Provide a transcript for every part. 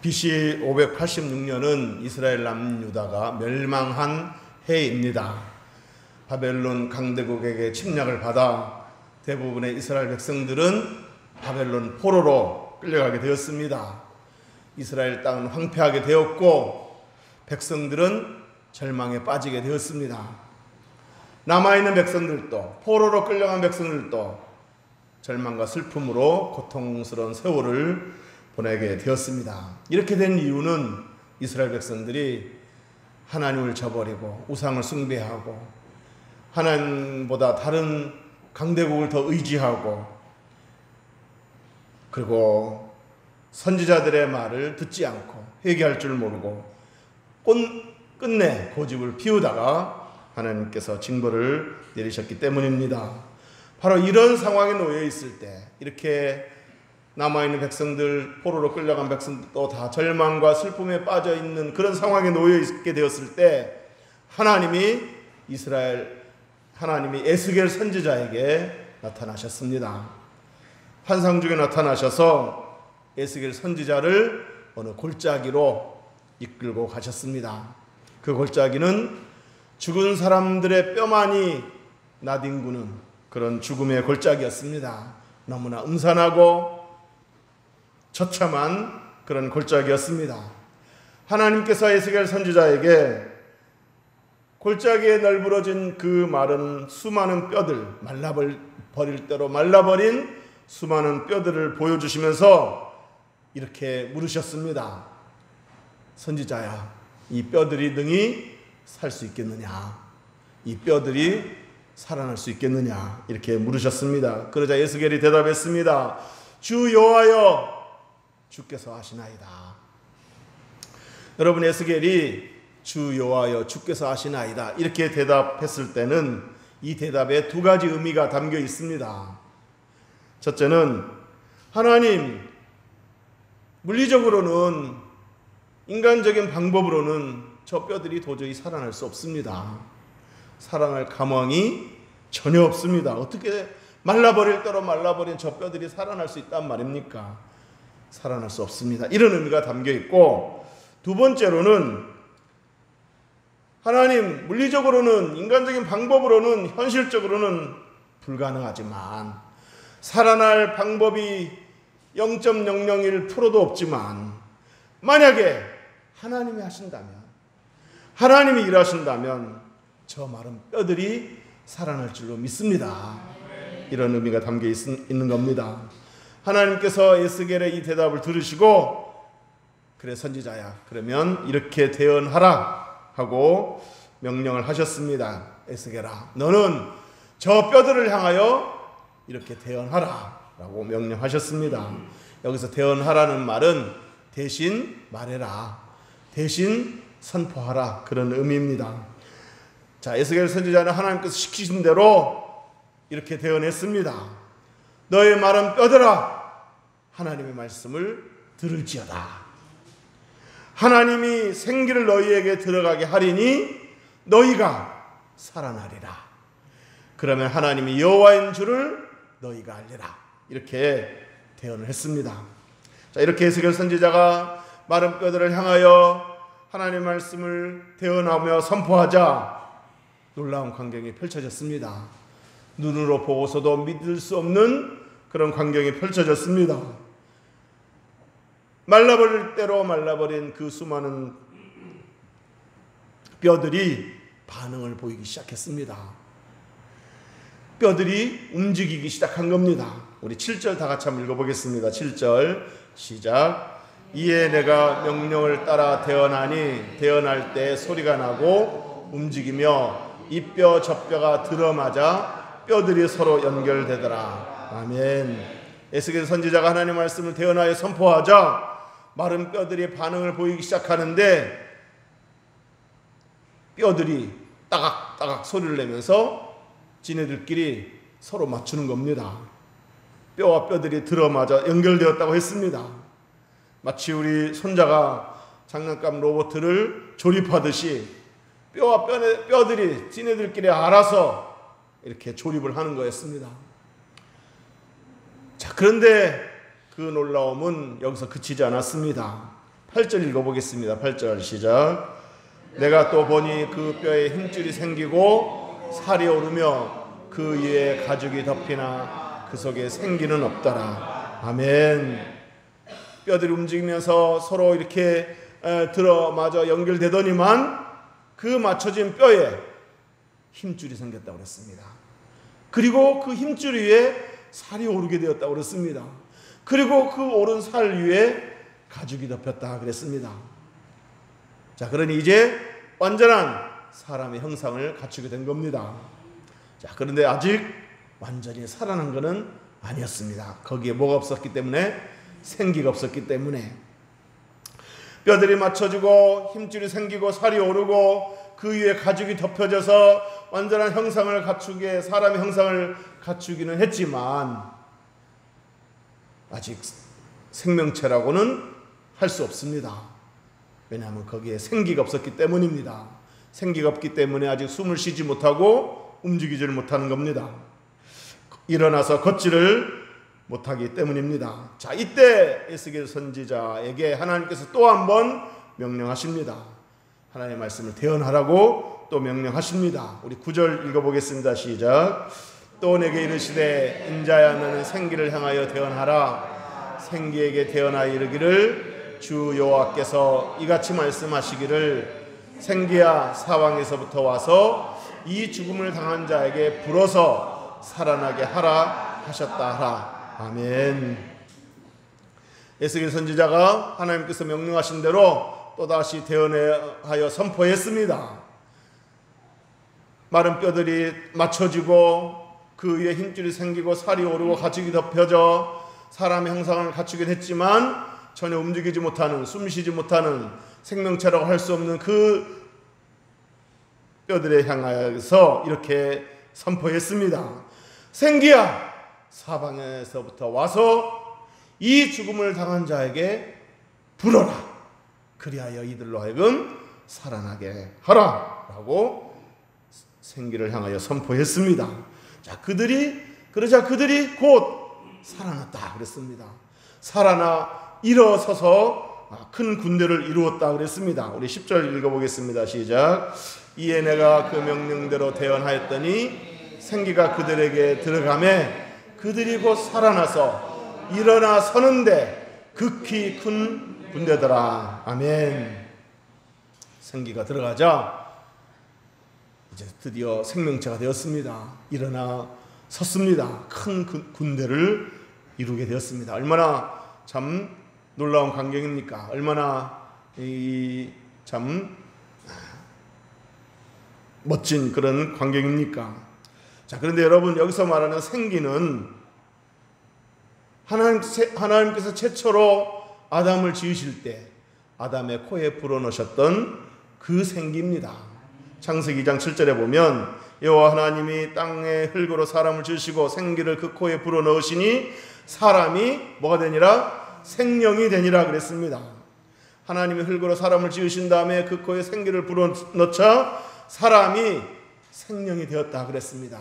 BC 586년은 이스라엘 남유다가 멸망한 해입니다. 바벨론 강대국에게 침략을 받아 대부분의 이스라엘 백성들은 바벨론 포로로 끌려가게 되었습니다. 이스라엘 땅은 황폐하게 되었고 백성들은 절망에 빠지게 되었습니다. 남아있는 백성들도, 포로로 끌려간 백성들도 절망과 슬픔으로 고통스러운 세월을 보내게 되었습니다. 이렇게 된 이유는 이스라엘 백성들이 하나님을 저버리고 우상을 숭배하고 하나님보다 다른 강대국을 더 의지하고, 그리고 선지자들의 말을 듣지 않고 회개할 줄 모르고 끝내 고집을 피우다가 하나님께서 징벌을 내리셨기 때문입니다. 바로 이런 상황에 놓여 있을 때, 이렇게 남아있는 백성들, 포로로 끌려간 백성들도 다 절망과 슬픔에 빠져 있는 그런 상황에 놓여 있게 되었을 때 하나님이 에스겔 선지자에게 나타나셨습니다. 환상 중에 나타나셔서 에스겔 선지자를 어느 골짜기로 이끌고 가셨습니다. 그 골짜기는 죽은 사람들의 뼈만이 나뒹구는 그런 죽음의 골짜기였습니다. 너무나 음산하고 처참한 그런 골짜기였습니다. 하나님께서 에스겔 선지자에게 골짜기에 널브러진 그 마른 수많은 뼈들, 말라버릴 대로 말라버린 수많은 뼈들을 보여주시면서 이렇게 물으셨습니다. 선지자야, 이 뼈들이 능히 살 수 있겠느냐? 이 뼈들이 살아날 수 있겠느냐? 이렇게 물으셨습니다. 그러자 에스겔이 대답했습니다. 주 여호와여, 주께서 아시나이다. 여러분, 에스겔이 주 여호와여 주께서 아시나이다 이렇게 대답했을 때는 이 대답에 두 가지 의미가 담겨 있습니다. 첫째는 하나님, 물리적으로는, 인간적인 방법으로는 저 뼈들이 도저히 살아날 수 없습니다. 살아날 가망이 전혀 없습니다. 어떻게 말라버릴 대로 말라버린 저 뼈들이 살아날 수 있단 말입니까? 살아날 수 없습니다. 이런 의미가 담겨 있고, 두 번째로는 하나님, 물리적으로는, 인간적인 방법으로는, 현실적으로는 불가능하지만, 살아날 방법이 0.001%도 없지만, 만약에 하나님이 하신다면, 하나님이 일하신다면 저 마른 뼈들이 살아날 줄로 믿습니다. 이런 의미가 담겨 있는 겁니다. 하나님께서 에스겔의 이 대답을 들으시고, 그래 선지자야, 그러면 이렇게 대언하라 하고 명령을 하셨습니다. 에스겔아, 너는 저 뼈들을 향하여 이렇게 대언하라 라고 명령하셨습니다. 여기서 대언하라는 말은 대신 말해라, 대신 선포하라, 그런 의미입니다. 자, 에스겔 선지자는 하나님께서 시키신 대로 이렇게 대언했습니다. 너의 마른 뼈들아, 하나님의 말씀을 들을지어다. 하나님이 생기를 너희에게 들어가게 하리니 너희가 살아나리라. 그러면 하나님이 여호와인 줄을 너희가 알리라. 이렇게 대언을 했습니다. 자, 이렇게 에스겔 선지자가 마른 뼈들을 향하여 하나님의 말씀을 대언하며 선포하자 놀라운 광경이 펼쳐졌습니다. 눈으로 보고서도 믿을 수 없는 그런 광경이 펼쳐졌습니다. 말라버릴 대로 말라버린 그 수많은 뼈들이 반응을 보이기 시작했습니다. 뼈들이 움직이기 시작한 겁니다. 우리 7절 다 같이 한번 읽어보겠습니다. 7절 시작. 이에 내가 명령을 따라 대언하니 대언할 때 소리가 나고 움직이며 이 뼈 저 뼈가 들어맞아 뼈들이 서로 연결되더라. 아멘. 에스겔 선지자가 하나님의 말씀을 대언하여 선포하자 마른 뼈들이 반응을 보이기 시작하는데, 뼈들이 따각따각 소리를 내면서 지네들끼리 서로 맞추는 겁니다. 뼈와 뼈들이 들어맞아 연결되었다고 했습니다. 마치 우리 손자가 장난감 로봇을 조립하듯이 뼈와 뼈들이 지네들끼리 알아서 이렇게 조립을 하는 거였습니다. 자, 그런데 그 놀라움은 여기서 그치지 않았습니다. 8절 읽어보겠습니다. 8절 시작. 내가 또 보니 그 뼈에 힘줄이 생기고 살이 오르며 그 위에 가죽이 덮이나 그 속에 생기는 없더라. 아멘. 뼈들이 움직이면서 서로 이렇게 들어마저 연결되더니만 그 맞춰진 뼈에 힘줄이 생겼다고 그랬습니다. 그리고 그 힘줄 위에 살이 오르게 되었다고 그랬습니다. 그리고 그 오른 살 위에 가죽이 덮였다 그랬습니다. 자, 그러니 이제 완전한 사람의 형상을 갖추게 된 겁니다. 자, 그런데 아직 완전히 살아난 것은 아니었습니다. 거기에 뭐가 없었기 때문에, 생기가 없었기 때문에. 뼈들이 맞춰지고 힘줄이 생기고 살이 오르고 그 위에 가죽이 덮여져서 완전한 형상을 갖추게, 사람의 형상을 갖추기는 했지만 아직 생명체라고는 할 수 없습니다. 왜냐하면 거기에 생기가 없었기 때문입니다. 생기가 없기 때문에 아직 숨을 쉬지 못하고 움직이지를 못하는 겁니다. 일어나서 걷지를 못하기 때문입니다. 자, 이때 에스겔 선지자에게 하나님께서 또 한 번 명령하십니다. 하나님의 말씀을 대언하라고 또 명령하십니다. 우리 9절 읽어보겠습니다. 시작. 또 내게 이르시되 인자야 너는 생기를 향하여 대언하라. 생기에게 대언하여 이르기를 주 여호와께서 이같이 말씀하시기를 생기야 사방에서부터 와서 이 죽음을 당한 자에게 불어서 살아나게 하라 하셨다 하라. 아멘. 에스겔 선지자가 하나님께서 명령하신 대로 또다시 대언하여 선포했습니다. 마른 뼈들이 맞춰지고 그 위에 힘줄이 생기고 살이 오르고 가죽이 덮여져 사람의 형상을 갖추긴 했지만 전혀 움직이지 못하는, 숨쉬지 못하는, 생명체라고 할 수 없는 그 뼈들에 향하여서 이렇게 선포했습니다. 생기야 사방에서부터 와서 이 죽음을 당한 자에게 불어라. 그리하여 이들로 하여금 살아나게 하라 라고 생기를 향하여 선포했습니다. 자, 그러자 그들이 곧 살아났다 그랬습니다. 살아나 일어서서 큰 군대를 이루었다 그랬습니다. 우리 10절 읽어보겠습니다. 시작. 이에 내가 그 명령대로 대언하였더니 생기가 그들에게 들어가매 그들이 곧 살아나서 일어나 서는데 극히 큰 군대더라. 아멘. 생기가 들어가자 이제 드디어 생명체가 되었습니다. 일어나 섰습니다. 큰 군대를 이루게 되었습니다. 얼마나 참 놀라운 광경입니까? 얼마나 참 멋진 그런 광경입니까? 자, 그런데 여러분 여기서 말하는 생기는 하나님께서 최초로 아담을 지으실 때 아담의 코에 불어넣으셨던 그 생기입니다. 창세기 2장 7절에 보면 여호와 하나님이 땅의 흙으로 사람을 지으시고 생기를 그 코에 불어넣으시니 사람이 뭐가 되니라? 생명이 되니라 그랬습니다. 하나님이 흙으로 사람을 지으신 다음에 그 코에 생기를 불어넣자 사람이 생명이 되었다 그랬습니다.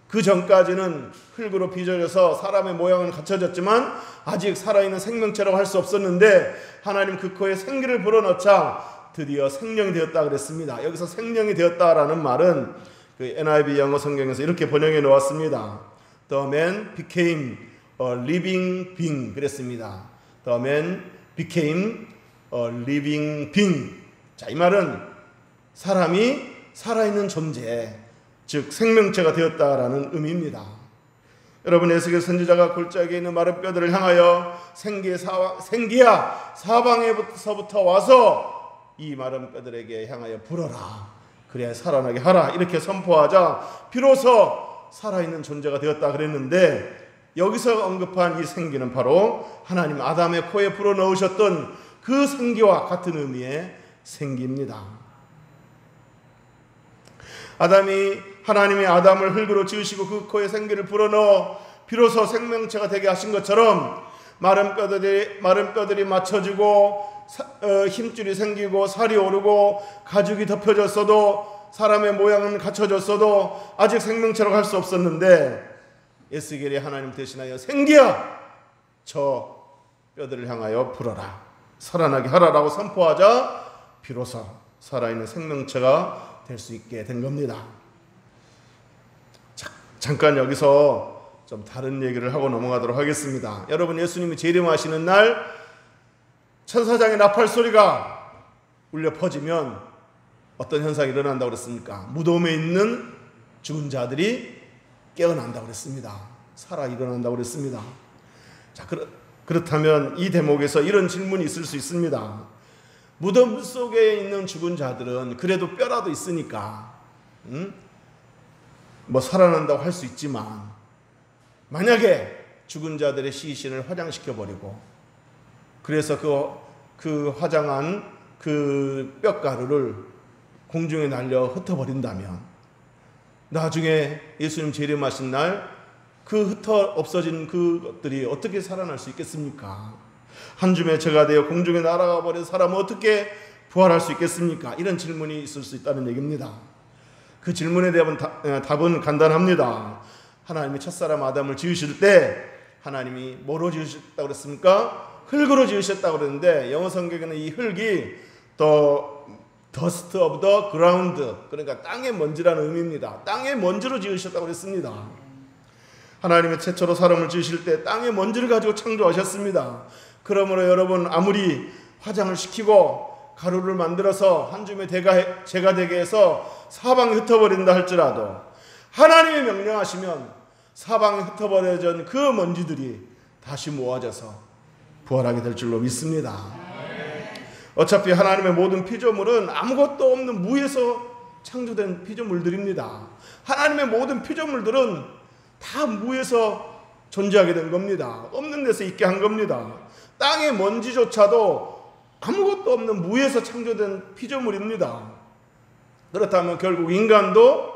그 전까지는 흙으로 빚어져서 사람의 모양은 갖춰졌지만 아직 살아있는 생명체라고 할 수 없었는데 하나님 그 코에 생기를 불어넣자 드디어 생명이 되었다 그랬습니다. 여기서 생명이 되었다라는 말은 그 NIV 영어 성경에서 이렇게 번역해 놓았습니다. The man became a living being 그랬습니다. The man became a living being. 자, 이 말은 사람이 살아있는 존재, 즉 생명체가 되었다라는 의미입니다. 여러분 에스겔 선지자가 골짜기에 있는 마른 뼈들을 향하여 생기야 사방에서부터 와서 이 마른 뼈들에게 향하여 불어라. 그래야 살아나게 하라. 이렇게 선포하자 비로소 살아있는 존재가 되었다 그랬는데 여기서 언급한 이 생기는 바로 하나님 아담의 코에 불어넣으셨던 그 생기와 같은 의미의 생기입니다. 하나님이 아담을 흙으로 지으시고 그 코에 생기를 불어넣어 비로소 생명체가 되게 하신 것처럼 마른 뼈들이 맞춰지고 힘줄이 생기고 살이 오르고 가죽이 덮여졌어도 사람의 모양은 갖춰졌어도 아직 생명체라고 할 수 없었는데 에스겔이 하나님 대신하여 생기야 저 뼈들을 향하여 불어라. 살아나게 하라라고 선포하자 비로소 살아있는 생명체가 될 수 있게 된 겁니다. 잠깐 여기서 좀 다른 얘기를 하고 넘어가도록 하겠습니다. 여러분, 예수님이 재림하시는 날 천사장의 나팔 소리가 울려 퍼지면 어떤 현상이 일어난다고 그랬습니까? 무덤에 있는 죽은 자들이 깨어난다고 그랬습니다. 살아 일어난다고 그랬습니다. 자, 그렇다면 이 대목에서 이런 질문이 있을 수 있습니다. 무덤 속에 있는 죽은 자들은 그래도 뼈라도 있으니까 뭐 살아난다고 할 수 있지만, 만약에 죽은 자들의 시신을 화장시켜버리고 그래서 그 화장한 그 뼈가루를 공중에 날려 흩어버린다면 나중에 예수님 재림하신 날 그 흩어 없어진 그것들이 어떻게 살아날 수 있겠습니까? 한 줌의 재가 되어 공중에 날아가 버린 사람은 어떻게 부활할 수 있겠습니까? 이런 질문이 있을 수 있다는 얘기입니다. 그 질문에 대한 답은 간단합니다. 하나님이 첫사람 아담을 지으실 때 하나님이 뭐로 지으셨다고 그랬습니까? 흙으로 지으셨다고 그랬는데 영어 성경에는 이 흙이 the dust of the ground, 그러니까 땅의 먼지라는 의미입니다. 땅의 먼지로 지으셨다고 그랬습니다. 하나님이 최초로 사람을 지으실 때 땅의 먼지를 가지고 창조하셨습니다. 그러므로 여러분, 아무리 화장을 시키고 가루를 만들어서 한 줌의 재가 되게 해서 사방에 흩어버린다 할지라도 하나님이 명령하시면 사방에 흩어버려진 그 먼지들이 다시 모아져서 부활하게 될 줄로 믿습니다. 어차피 하나님의 모든 피조물은 아무것도 없는 무에서 창조된 피조물들입니다. 하나님의 모든 피조물들은 다 무에서 존재하게 된 겁니다. 없는 데서 있게 한 겁니다. 땅의 먼지조차도 아무것도 없는 무에서 창조된 피조물입니다. 그렇다면 결국 인간도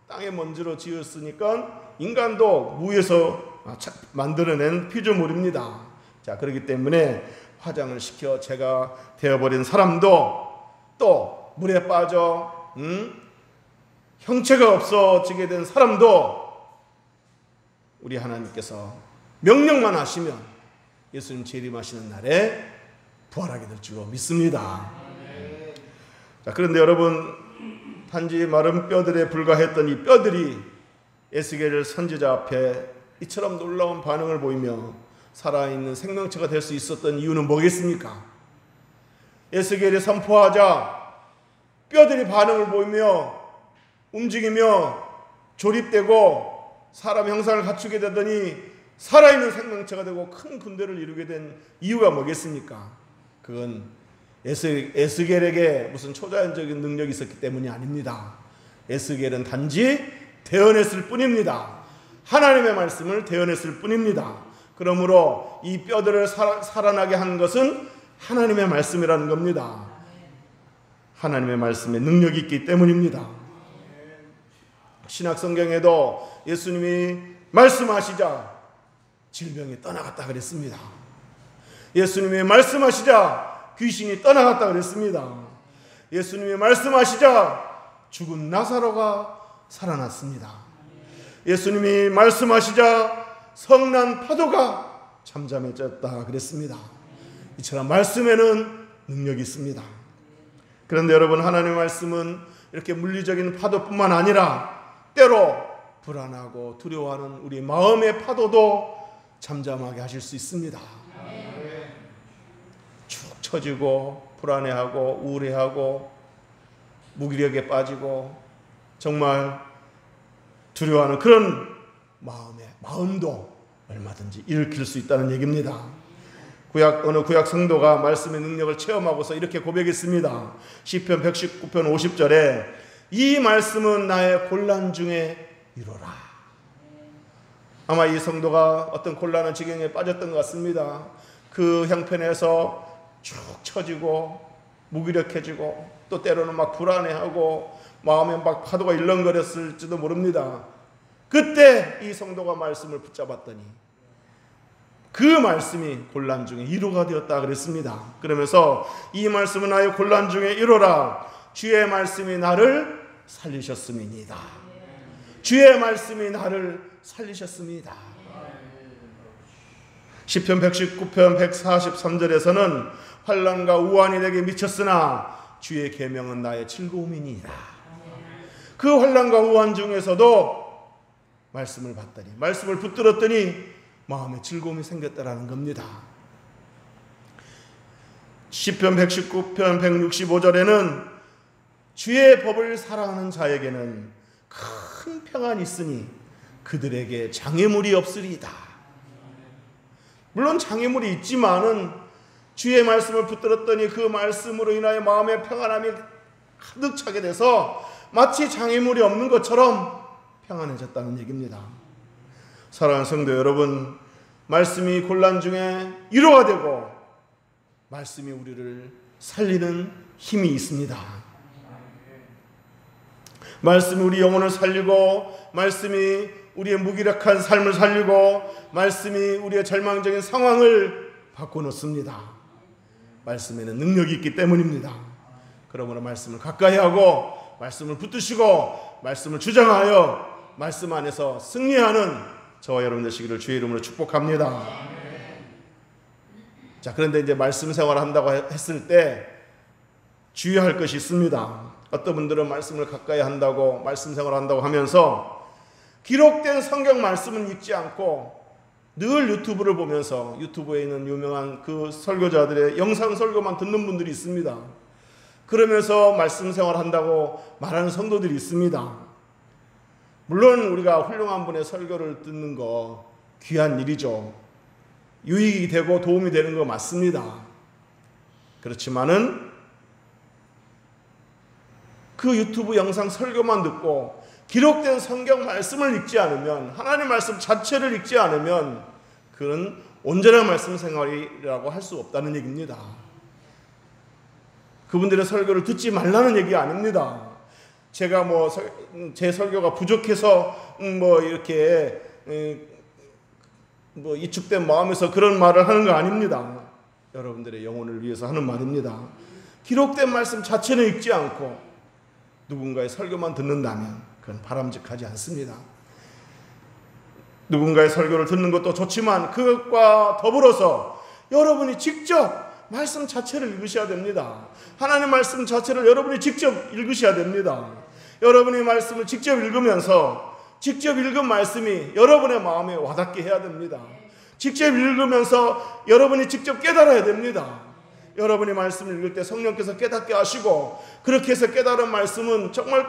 땅의 먼지로 지었으니까 인간도 무에서 만들어낸 피조물입니다. 자, 그렇기 때문에 화장을 시켜 죄가 되어버린 사람도 또 물에 빠져 형체가 없어지게 된 사람도 우리 하나님께서 명령만 하시면 예수님 재림하시는 날에 부활하게 될 줄로 믿습니다. 자, 그런데 여러분, 단지 마른 뼈들에 불과했던 이 뼈들이 에스겔 선지자 앞에 이처럼 놀라운 반응을 보이며 살아있는 생명체가 될 수 있었던 이유는 뭐겠습니까? 에스겔이 선포하자 뼈들이 반응을 보이며 움직이며 조립되고 사람 형상을 갖추게 되더니 살아있는 생명체가 되고 큰 군대를 이루게 된 이유가 뭐겠습니까? 그건 에스겔에게 무슨 초자연적인 능력이 있었기 때문이 아닙니다. 에스겔은 단지 대언했을 뿐입니다. 하나님의 말씀을 대언했을 뿐입니다. 그러므로 이 뼈들을 살아나게 한 것은 하나님의 말씀이라는 겁니다. 하나님의 말씀에 능력이 있기 때문입니다. 신약 성경에도 예수님이 말씀하시자 질병이 떠나갔다 그랬습니다. 예수님이 말씀하시자 귀신이 떠나갔다 그랬습니다. 예수님이 말씀하시자 죽은 나사로가 살아났습니다. 예수님이 말씀하시자 성난 파도가 잠잠해졌다 그랬습니다. 이처럼 말씀에는 능력이 있습니다. 그런데 여러분, 하나님의 말씀은 이렇게 물리적인 파도뿐만 아니라 때로 불안하고 두려워하는 우리 마음의 파도도 잠잠하게 하실 수 있습니다. 축 처지고 불안해하고 우울해하고 무기력에 빠지고 정말 두려워하는 그런 마음도 얼마든지 일으킬 수 있다는 얘기입니다. 어느 구약 성도가 말씀의 능력을 체험하고서 이렇게 고백했습니다. 시편 119편 50절에 이 말씀은 나의 곤란 중에 이루라. 아마 이 성도가 어떤 곤란한 지경에 빠졌던 것 같습니다. 그 형편에서 축 처지고 무기력해지고 또 때로는 막 불안해하고 마음에 막 파도가 일렁거렸을지도 모릅니다. 그때 이 성도가 말씀을 붙잡았더니 그 말씀이 곤란 중에 위로가 되었다 그랬습니다. 그러면서 이 말씀은 나의 곤란 중에 이루라. 주의 말씀이 나를 살리셨음이니이다. 주의 말씀이 나를 살리셨습니다. 시편 119편 143절에서는 환난과 우환이 내게 미쳤으나 주의 계명은 나의 즐거움이니이다. 그 환난과 우환 중에서도 말씀을 받더니, 말씀을 붙들었더니 마음에 즐거움이 생겼다라는 겁니다. 시편 119편 165절에는 주의 법을 사랑하는 자에게는 큰 평안이 있으니 그들에게 장애물이 없으리이다. 물론 장애물이 있지만은 주의 말씀을 붙들었더니 그 말씀으로 인하여 마음의 평안함이 가득 차게 돼서 마치 장애물이 없는 것처럼 평안해졌다는 얘기입니다. 사랑하는 성도 여러분, 말씀이 곤란 중에 위로가 되고 말씀이 우리를 살리는 힘이 있습니다. 말씀이 우리 영혼을 살리고, 말씀이 우리의 무기력한 삶을 살리고, 말씀이 우리의 절망적인 상황을 바꿔놓습니다. 말씀에는 능력이 있기 때문입니다. 그러므로 말씀을 가까이 하고 말씀을 붙드시고 말씀을 주장하여 말씀 안에서 승리하는 저와 여러분 되시기를 주의 이름으로 축복합니다. 자, 그런데 이제 말씀 생활을 한다고 했을 때 주의할 것이 있습니다. 어떤 분들은 말씀을 가까이 한다고, 말씀 생활을 한다고 하면서 기록된 성경 말씀은 읽지 않고 늘 유튜브를 보면서 유튜브에 있는 유명한 그 설교자들의 영상 설교만 듣는 분들이 있습니다. 그러면서 말씀 생활을 한다고 말하는 성도들이 있습니다. 물론 우리가 훌륭한 분의 설교를 듣는 거 귀한 일이죠. 유익이 되고 도움이 되는 거 맞습니다. 그렇지만은 그 유튜브 영상 설교만 듣고 기록된 성경 말씀을 읽지 않으면, 하나님 말씀 자체를 읽지 않으면 그건 온전한 말씀 생활이라고 할 수 없다는 얘기입니다. 그분들의 설교를 듣지 말라는 얘기 아닙니다. 제가 제 설교가 부족해서 이렇게 이축된 마음에서 그런 말을 하는 거 아닙니다. 여러분들의 영혼을 위해서 하는 말입니다. 기록된 말씀 자체는 읽지 않고 누군가의 설교만 듣는다면 그건 바람직하지 않습니다. 누군가의 설교를 듣는 것도 좋지만 그것과 더불어서 여러분이 직접 말씀 자체를 읽으셔야 됩니다. 하나님 말씀 자체를 여러분이 직접 읽으셔야 됩니다. 여러분이 말씀을 직접 읽으면서 직접 읽은 말씀이 여러분의 마음에 와닿게 해야 됩니다. 직접 읽으면서 여러분이 직접 깨달아야 됩니다. 여러분이 말씀을 읽을 때 성령께서 깨닫게 하시고, 그렇게 해서 깨달은 말씀은 정말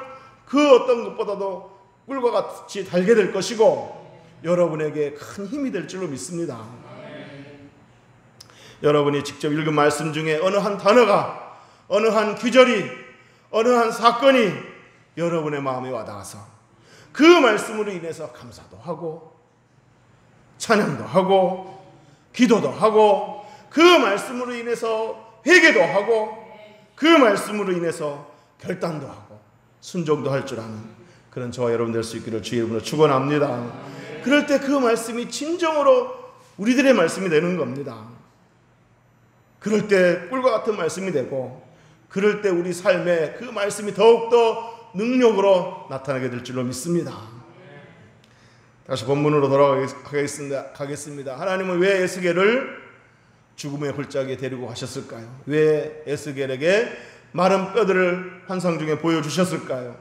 그 어떤 것보다도 꿀과 같이 달게 될 것이고 여러분에게 큰 힘이 될 줄로 믿습니다. 여러분이 직접 읽은 말씀 중에 어느 한 단어가, 어느 한 규절이, 어느 한 사건이 여러분의 마음에 와닿아서 그 말씀으로 인해서 감사도 하고 찬양도 하고 기도도 하고, 그 말씀으로 인해서 회개도 하고, 그 말씀으로 인해서 결단도 하고 순종도 할 줄 아는 그런 저와 여러분 될 수 있기를 주의 이름으로 축원합니다. 그럴 때 그 말씀이 진정으로 우리들의 말씀이 되는 겁니다. 그럴 때 꿀과 같은 말씀이 되고, 그럴 때 우리 삶에 그 말씀이 더욱더 능력으로 나타나게 될 줄로 믿습니다. 다시 본문으로 돌아가겠습니다. 하나님은 왜 에스겔을 죽음의 홀짝에 데리고 가셨을까요? 왜 에스겔에게 마른 뼈들을 환상 중에 보여주셨을까요?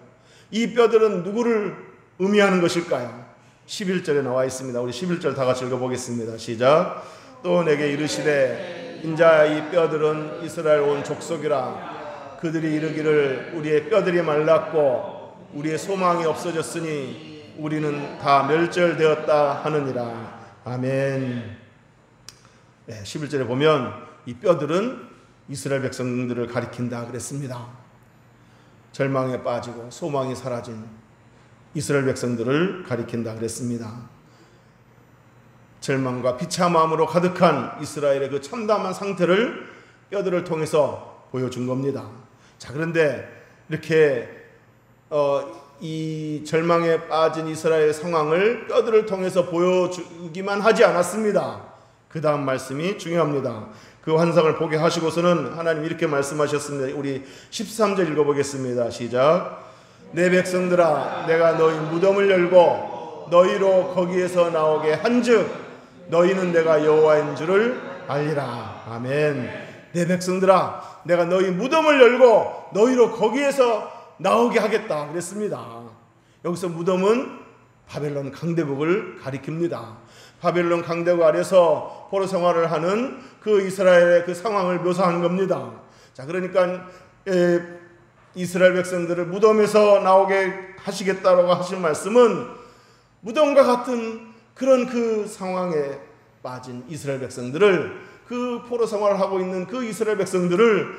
이 뼈들은 누구를 의미하는 것일까요? 11절에 나와 있습니다. 우리 11절 다 같이 읽어보겠습니다. 시작. 또 내게 이르시되 인자 이 뼈들은 이스라엘 온 족속이라. 그들이 이르기를 우리의 뼈들이 말랐고 우리의 소망이 없어졌으니 우리는 다 멸절되었다 하느니라. 아멘. 11절에 보면 이 뼈들은 이스라엘 백성들을 가리킨다 그랬습니다. 절망에 빠지고 소망이 사라진 이스라엘 백성들을 가리킨다 그랬습니다. 절망과 비참함으로 가득한 이스라엘의 그 참담한 상태를 뼈들을 통해서 보여준 겁니다. 자, 그런데 이렇게 이 절망에 빠진 이스라엘의 상황을 뼈들을 통해서 보여주기만 하지 않았습니다. 그 다음 말씀이 중요합니다. 그 환상을 보게 하시고서는 하나님 이렇게 말씀하셨습니다. 우리 13절 읽어보겠습니다. 시작. 내 백성들아, 내가 너희 무덤을 열고 너희로 거기에서 나오게 한즉 너희는 내가 여호와인 줄을 알리라. 아멘. 내 백성들아, 내가 너희 무덤을 열고 너희로 거기에서 나오게 하겠다 그랬습니다. 여기서 무덤은 바벨론 강대국을 가리킵니다. 바벨론 강대국 아래서 포로 생활을 하는 그 이스라엘의 그 상황을 묘사하는 겁니다. 자, 그러니까 이스라엘 백성들을 무덤에서 나오게 하시겠다라고 하신 말씀은 무덤과 같은 그런 그 상황에 빠진 이스라엘 백성들을, 그 포로 생활을 하고 있는 그 이스라엘 백성들을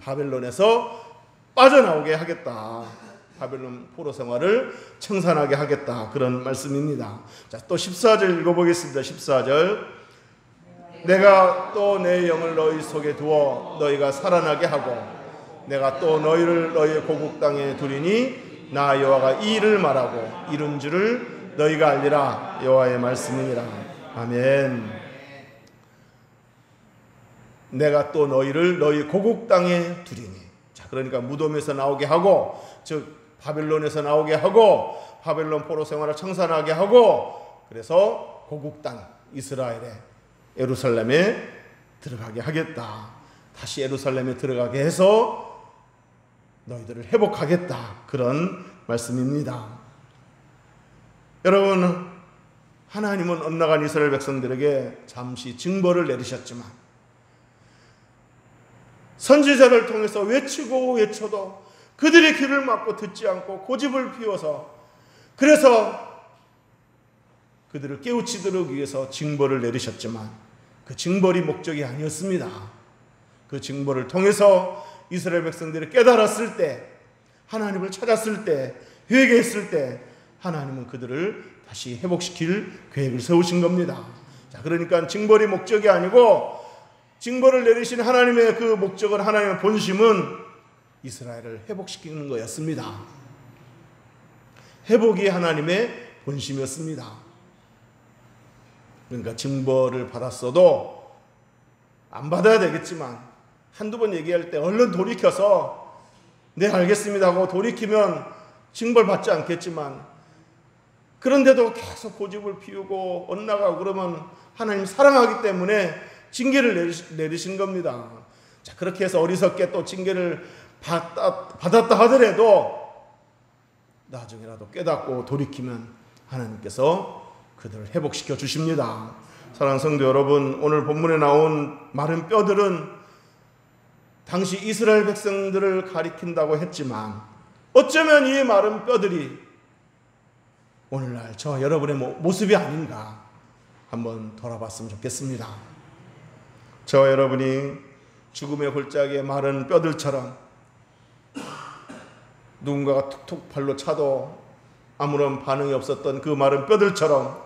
바벨론에서 빠져나오게 하겠다. 바벨론 포로 생활을 청산하게 하겠다. 그런 말씀입니다. 자, 또 14절 읽어보겠습니다. 14절. 내가 또 내 영을 너희 속에 두어 너희가 살아나게 하고 내가 또 너희를 너희의 고국 땅에 두리니 나 여호와가 이 일을 말하고 이룬 줄을 너희가 알리라. 여호와의 말씀이니라. 아멘. 내가 또 너희를 너희 고국 땅에 두리니. 자, 그러니까 무덤에서 나오게 하고, 즉 바벨론에서 나오게 하고 바벨론 포로 생활을 청산하게 하고, 그래서 고국 땅 이스라엘의 예루살렘에 들어가게 하겠다. 다시 예루살렘에 들어가게 해서 너희들을 회복하겠다. 그런 말씀입니다. 여러분, 하나님은 엇나간 이스라엘 백성들에게 잠시 징벌을 내리셨지만 선지자를 통해서 외치고 외쳐도 그들의 귀를 막고 듣지 않고 고집을 피워서, 그래서 그들을 깨우치도록 위해서 징벌을 내리셨지만 그 징벌이 목적이 아니었습니다. 그 징벌을 통해서 이스라엘 백성들이 깨달았을 때, 하나님을 찾았을 때, 회개했을 때 하나님은 그들을 다시 회복시킬 계획을 세우신 겁니다. 자, 그러니까 징벌이 목적이 아니고 징벌을 내리신 하나님의 그 목적은, 하나님의 본심은 이스라엘을 회복시키는 거였습니다. 회복이 하나님의 본심이었습니다. 그러니까 징벌을 받았어도 안 받아야 되겠지만 한두 번 얘기할 때 얼른 돌이켜서 네 알겠습니다 하고 돌이키면 징벌 받지 않겠지만, 그런데도 계속 고집을 피우고 엇나가고 그러면 하나님 사랑하기 때문에 징계를 내리신 겁니다. 자, 그렇게 해서 어리석게 또 징계를 받았다 하더라도 나중에라도 깨닫고 돌이키면 하나님께서 그들을 회복시켜 주십니다. 사랑하는 성도 여러분, 오늘 본문에 나온 마른 뼈들은 당시 이스라엘 백성들을 가리킨다고 했지만 어쩌면 이 마른 뼈들이 오늘날 저와 여러분의 모습이 아닌가 한번 돌아봤으면 좋겠습니다. 저와 여러분이 죽음의 골짜기에 마른 뼈들처럼 누군가가 툭툭 발로 차도 아무런 반응이 없었던 그 마른 뼈들처럼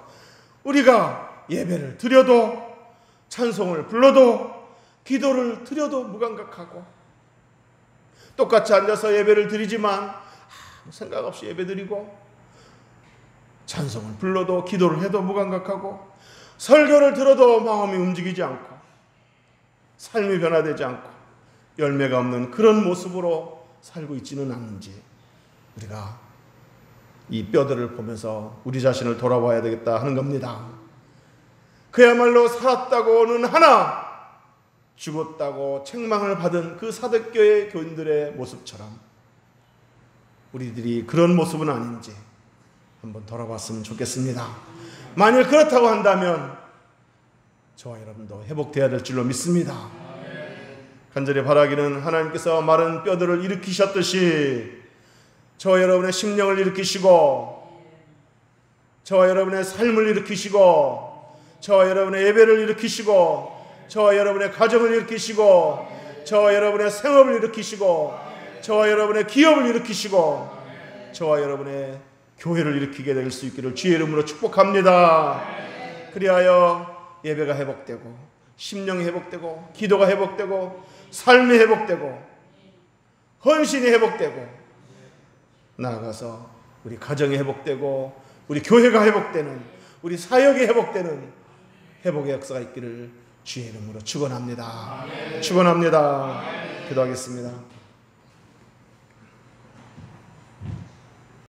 우리가 예배를 드려도, 찬송을 불러도, 기도를 드려도 무감각하고, 똑같이 앉아서 예배를 드리지만 아무 생각 없이 예배 드리고, 찬송을 불러도 기도를 해도 무감각하고, 설교를 들어도 마음이 움직이지 않고, 삶이 변화되지 않고 열매가 없는 그런 모습으로 살고 있지는 않는지, 우리가 이 뼈들을 보면서 우리 자신을 돌아봐야 되겠다 하는 겁니다. 그야말로 살았다고는 하나 죽었다고 책망을 받은 그 사도교회 교인들의 모습처럼 우리들이 그런 모습은 아닌지 한번 돌아봤으면 좋겠습니다. 만일 그렇다고 한다면 저와 여러분도 회복되어야 될 줄로 믿습니다. 간절히 바라기는 하나님께서 마른 뼈들을 일으키셨듯이 저와 여러분의 심령을 일으키시고, 저와 여러분의 삶을 일으키시고, 저와 여러분의 예배를 일으키시고, 저와 여러분의 가정을 일으키시고, 저와 여러분의 생업을 일으키시고, 저와 여러분의 기업을 일으키시고, 저와 여러분의 교회를 일으키게 될 수 있기를 주의 이름으로 축복합니다. 그리하여 예배가 회복되고, 심령이 회복되고, 기도가 회복되고, 삶이 회복되고, 헌신이 회복되고, 나아가서 우리 가정이 회복되고, 우리 교회가 회복되는, 우리 사역이 회복되는 회복의 역사가 있기를 주의 이름으로 축원합니다. 축원합니다. 기도하겠습니다.